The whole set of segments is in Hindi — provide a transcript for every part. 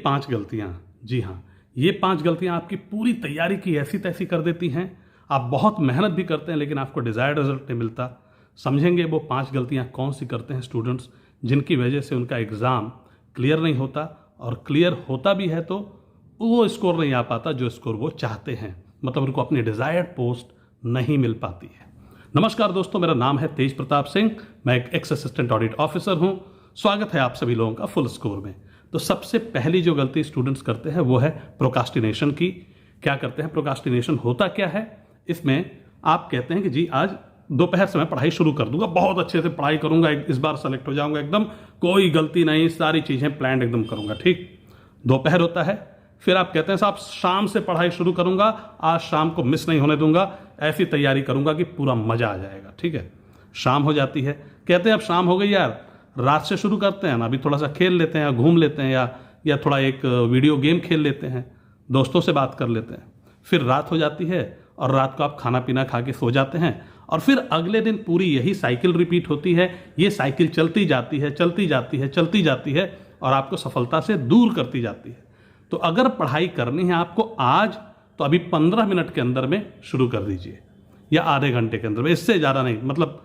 5 गलतियां, जी हाँ, ये 5 गलतियां आपकी पूरी तैयारी की ऐसी तैसी कर देती हैं। आप बहुत मेहनत भी करते हैं लेकिन आपको डिजायर्ड रिजल्ट नहीं मिलता। समझेंगे वो 5 गलतियां कौन सी करते हैं स्टूडेंट्स, जिनकी वजह से उनका एग्ज़ाम क्लियर नहीं होता, और क्लियर होता भी है तो वो स्कोर नहीं आ पाता जो स्कोर वो चाहते हैं, मतलब उनको अपनी डिजायर्ड पोस्ट नहीं मिल पाती है। नमस्कार दोस्तों, मेरा नाम है तेज प्रताप सिंह, मैं एक एक्स असिस्टेंट ऑडिट ऑफिसर हूं। स्वागत है आप सभी लोगों का फुल स्कोर में। तो सबसे पहली जो गलती स्टूडेंट्स करते हैं वो है प्रोकास्टिनेशन की। क्या करते हैं, प्रोकास्टिनेशन होता क्या है, इसमें आप कहते हैं कि जी आज दोपहर से मैं पढ़ाई शुरू कर दूंगा, बहुत अच्छे से पढ़ाई करूंगा, इस बार सेलेक्ट हो जाऊंगा, एकदम कोई गलती नहीं, सारी चीजें प्लान एकदम करूंगा। ठीक, दोपहर होता है, फिर आप कहते हैं साहब शाम से पढ़ाई शुरू करूंगा, आज शाम को मिस नहीं होने दूंगा, ऐसी तैयारी करूंगा कि पूरा मजा आ जाएगा। ठीक है, शाम हो जाती है, कहते हैं अब शाम हो गई यार, रात से शुरू करते हैं ना, अभी थोड़ा सा खेल लेते हैं या घूम लेते हैं या थोड़ा एक वीडियो गेम खेल लेते हैं, दोस्तों से बात कर लेते हैं। फिर रात हो जाती है और रात को आप खाना पीना खा के सो जाते हैं, और फिर अगले दिन पूरी यही साइकिल रिपीट होती है। ये साइकिल चलती जाती है, चलती जाती है, चलती जाती है, और आपको सफलता से दूर करती जाती है। तो अगर पढ़ाई करनी है आपको आज, तो अभी 15 मिनट के अंदर में शुरू कर दीजिए, या आधे घंटे के अंदर में, इससे ज़्यादा नहीं। मतलब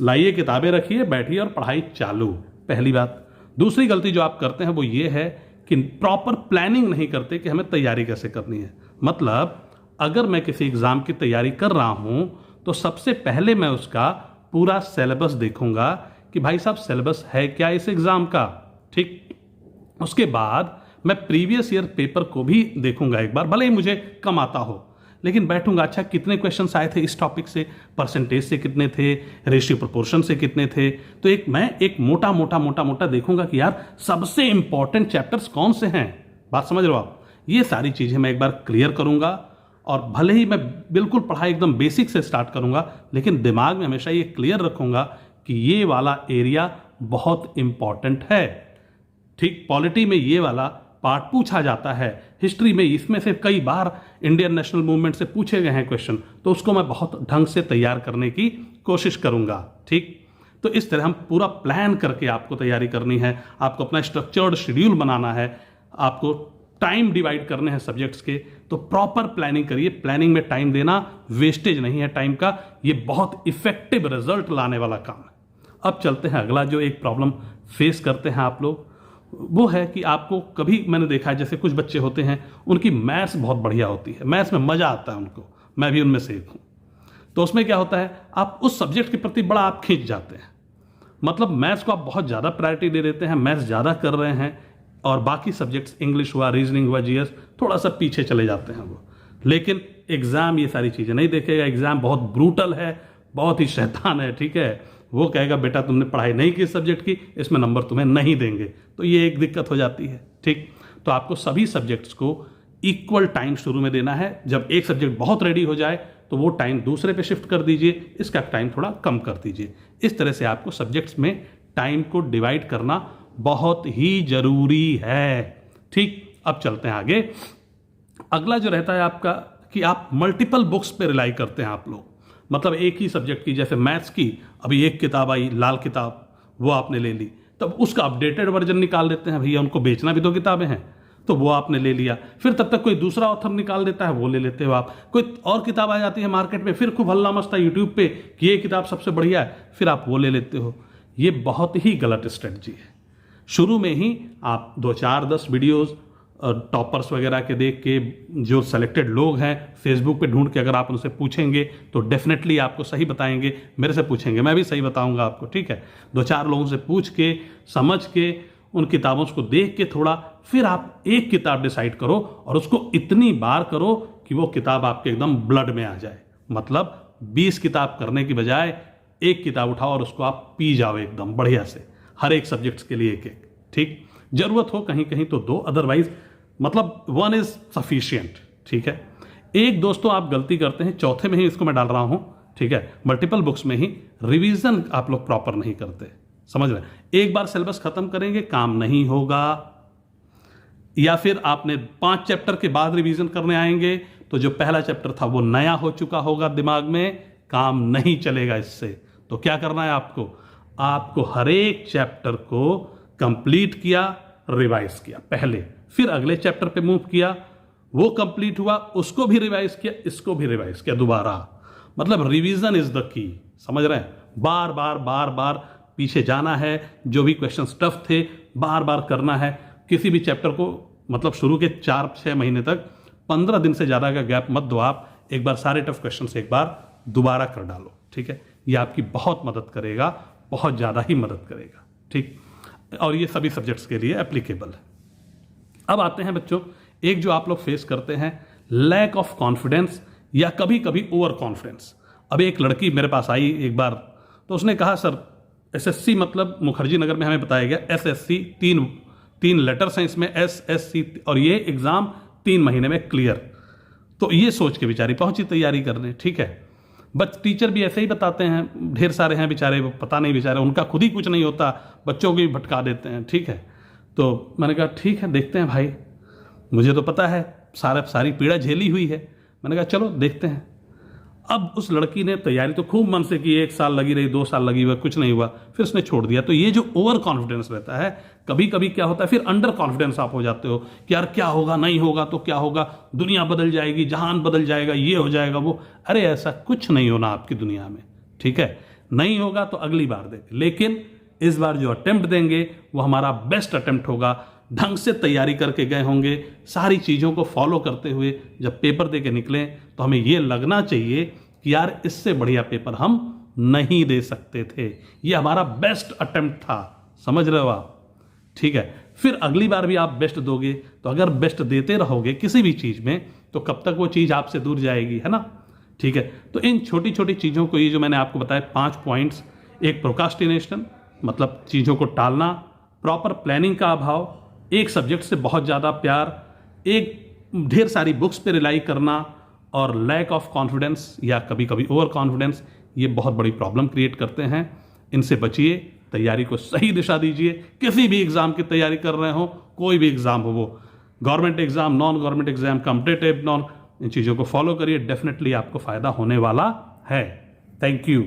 लाइए, किताबें रखिए, बैठिए और पढ़ाई चालू। पहली बात। दूसरी गलती जो आप करते हैं वो ये है कि प्रॉपर प्लानिंग नहीं करते कि हमें तैयारी कैसे करनी है। मतलब अगर मैं किसी एग्जाम की तैयारी कर रहा हूं तो सबसे पहले मैं उसका पूरा सिलेबस देखूंगा कि भाई साहब सिलेबस है क्या इस एग्जाम का। ठीक, उसके बाद मैं प्रीवियस ईयर पेपर को भी देखूंगा एक बार, भले ही मुझे कम आता हो, लेकिन बैठूंगा, अच्छा कितने क्वेश्चंस आए थे इस टॉपिक से, परसेंटेज से कितने थे, रेशियो प्रोपोर्शन से कितने थे। तो मैं एक मोटा मोटा देखूंगा कि यार सबसे इंपॉर्टेंट चैप्टर्स कौन से हैं। बात समझ रहे हो आप? ये सारी चीजें मैं एक बार क्लियर करूंगा, और भले ही मैं बिल्कुल पढ़ाई एकदम बेसिक से स्टार्ट करूंगा, लेकिन दिमाग में हमेशा ये क्लियर रखूंगा कि ये वाला एरिया बहुत इंपॉर्टेंट है। ठीक, पॉलिटी में ये वाला पार्ट पूछा जाता है, हिस्ट्री में इसमें से कई बार इंडियन नेशनल मूवमेंट से पूछे गए हैं क्वेश्चन, तो उसको मैं बहुत ढंग से तैयार करने की कोशिश करूंगा। ठीक, तो इस तरह हम पूरा प्लान करके आपको तैयारी करनी है, आपको अपना स्ट्रक्चर्ड शेड्यूल बनाना है, आपको टाइम डिवाइड करने हैं सब्जेक्ट्स के। तो प्रॉपर प्लानिंग करिए, प्लानिंग में टाइम देना वेस्टेज नहीं है टाइम का, ये बहुत इफेक्टिव रिजल्ट लाने वाला काम है। अब चलते हैं अगला जो एक प्रॉब्लम फेस करते हैं आप लोग, वो है कि आपको कभी मैंने देखा है जैसे कुछ बच्चे होते हैं उनकी मैथ्स बहुत बढ़िया होती है, मैथ्स में मजा आता है उनको, मैं भी उनमें से एक हूं। तो उसमें क्या होता है, आप उस सब्जेक्ट के प्रति बड़ा आप खींच जाते हैं, मतलब मैथ्स को आप बहुत ज्यादा प्रायोरिटी दे देते हैं, मैथ्स ज्यादा कर रहे हैं, और बाकी सब्जेक्ट्स इंग्लिश हुआ, रीजनिंग हुआ, जीएस थोड़ा सा पीछे चले जाते हैं वो। लेकिन एग्जाम ये सारी चीजें नहीं देखेगा, एग्जाम बहुत ब्रूटल है, बहुत ही शैतान है। ठीक है, वो कहेगा बेटा तुमने पढ़ाई नहीं की सब्जेक्ट की, इसमें नंबर तुम्हें नहीं देंगे। तो ये एक दिक्कत हो जाती है। ठीक, तो आपको सभी सब्जेक्ट्स को इक्वल टाइम शुरू में देना है। जब एक सब्जेक्ट बहुत रेडी हो जाए तो वो टाइम दूसरे पे शिफ्ट कर दीजिए, इसका टाइम थोड़ा कम कर दीजिए। इस तरह से आपको सब्जेक्ट्स में टाइम को डिवाइड करना बहुत ही जरूरी है। ठीक, अब चलते हैं आगे। अगला जो रहता है आपका कि आप मल्टीपल बुक्स पे रिलाई करते हैं आप लोग, मतलब एक ही सब्जेक्ट की, जैसे मैथ्स की अभी एक किताब आई, लाल किताब, वो आपने ले ली, तब उसका अपडेटेड वर्जन निकाल देते हैं, भैया उनको बेचना भी तो किताबें हैं, तो वो आपने ले लिया। फिर तब तक कोई दूसरा ऑथर निकाल देता है, वो ले लेते हो आप। कोई और किताब आ जाती है मार्केट में, फिर खूब हल्ला मचता है यूट्यूब पे कि ये किताब सबसे बढ़िया है, फिर आप वो ले लेते हो। ये बहुत ही गलत स्ट्रेटजी है। शुरू में ही आप 2-4-10 वीडियोज टॉपर्स वगैरह के देख के, जो सेलेक्टेड लोग हैं फेसबुक पे ढूंढ के अगर आप उनसे पूछेंगे तो डेफिनेटली आपको सही बताएंगे। मेरे से पूछेंगे, मैं भी सही बताऊंगा आपको। ठीक है, 2-4 लोगों से पूछ के, समझ के, उन किताबों को देख के थोड़ा, फिर आप एक किताब डिसाइड करो और उसको इतनी बार करो कि वो किताब आपके एकदम ब्लड में आ जाए। मतलब 20 किताब करने की बजाय एक किताब उठाओ और उसको आप पी जाओ एकदम बढ़िया से, हर एक सब्जेक्ट्स के लिए एक। ठीक, जरूरत हो कहीं कहीं तो 2, अदरवाइज मतलब 1 इज सफिशियंट। ठीक है, एक दोस्तों आप गलती करते हैं, चौथे में ही इसको मैं डाल रहा हूं। ठीक है, मल्टीपल बुक्स में ही रिवीजन आप लोग प्रॉपर नहीं करते। समझ रहे हैं, एक बार सिलेबस खत्म करेंगे काम नहीं होगा, या फिर आपने 5 चैप्टर के बाद रिवीजन करने आएंगे तो जो पहला चैप्टर था वो नया हो चुका होगा दिमाग में, काम नहीं चलेगा इससे। तो क्या करना है आपको हर एक चैप्टर को कंप्लीट किया, रिवाइज किया पहले, फिर अगले चैप्टर पे मूव किया, वो कंप्लीट हुआ, उसको भी रिवाइज किया, इसको भी रिवाइज किया दोबारा। मतलब रिवीजन इज द की, समझ रहे हैं? बार बार बार बार पीछे जाना है, जो भी क्वेश्चन टफ थे बार बार करना है। किसी भी चैप्टर को मतलब शुरू के 4-6 महीने तक 15 दिन से ज़्यादा का गैप मत दो आप, एक बार सारे टफ क्वेश्चन एक बार दोबारा कर डालो, ठीक है? ये आपकी बहुत मदद करेगा, बहुत ज़्यादा ही मदद करेगा, ठीक? और ये सभी सब्जेक्ट्स के लिए एप्लीकेबल है। अब आते हैं बच्चों, एक जो आप लोग फेस करते हैं, लैक ऑफ कॉन्फिडेंस या कभी कभी ओवर कॉन्फिडेंस। अब एक लड़की मेरे पास आई एक बार, तो उसने कहा सर एसएससी, मतलब मुखर्जी नगर में हमें बताया गया एसएससी, तीन लेटर्स हैं इसमें, एसएससी, और ये एग्ज़ाम 3 महीने में क्लियर। तो ये सोच के बेचारी पहुंची तैयारी करने, ठीक है? बट टीचर भी ऐसे ही बताते हैं, ढेर सारे हैं बेचारे, वो पता नहीं बेचारे, उनका खुद ही कुछ नहीं होता, बच्चों को भी भटका देते हैं, ठीक है? तो मैंने कहा ठीक है, देखते हैं भाई, मुझे तो पता है, सारी पीड़ा झेली हुई है। मैंने कहा चलो देखते हैं। अब उस लड़की ने तैयारी तो खूब मन से की, 1 साल लगी रही, 2 साल लगी हुआ, कुछ नहीं हुआ, फिर उसने छोड़ दिया। तो ये जो ओवर कॉन्फिडेंस रहता है, कभी कभी क्या होता है, फिर अंडर कॉन्फिडेंस आप हो जाते हो कि यार क्या होगा, नहीं होगा तो क्या होगा, दुनिया बदल जाएगी, जहान बदल जाएगा, ये हो जाएगा वो। अरे ऐसा कुछ नहीं होना आपकी दुनिया में, ठीक है? नहीं होगा तो अगली बार देंगे, लेकिन इस बार जो अटेम्प्ट देंगे वो हमारा बेस्ट अटेम्प्ट होगा। ढंग से तैयारी करके गए होंगे, सारी चीज़ों को फॉलो करते हुए जब पेपर दे के निकलें तो हमें ये लगना चाहिए कि यार इससे बढ़िया पेपर हम नहीं दे सकते थे, ये हमारा बेस्ट अटेम्प्ट था। समझ रहे हो आप? ठीक है, फिर अगली बार भी आप बेस्ट दोगे। तो अगर बेस्ट देते रहोगे किसी भी चीज़ में तो कब तक वो चीज़ आपसे दूर जाएगी, है ना? ठीक है, तो इन छोटी छोटी चीज़ों को, ये जो मैंने आपको बताया 5 पॉइंट्स, एक प्रोक्रास्टिनेशन मतलब चीज़ों को टालना, प्रॉपर प्लानिंग का अभाव, एक सब्जेक्ट से बहुत ज़्यादा प्यार, एक ढेर सारी बुक्स पे रिलाई करना, और लैक ऑफ कॉन्फिडेंस या कभी कभी ओवर कॉन्फिडेंस, ये बहुत बड़ी प्रॉब्लम क्रिएट करते हैं। इनसे बचिए, तैयारी को सही दिशा दीजिए। किसी भी एग्ज़ाम की तैयारी कर रहे हो, कोई भी एग्ज़ाम हो, वो government exam, non government exam, competitive, इन चीज़ों को फॉलो करिए, डेफिनेटली आपको फ़ायदा होने वाला है। Thank you.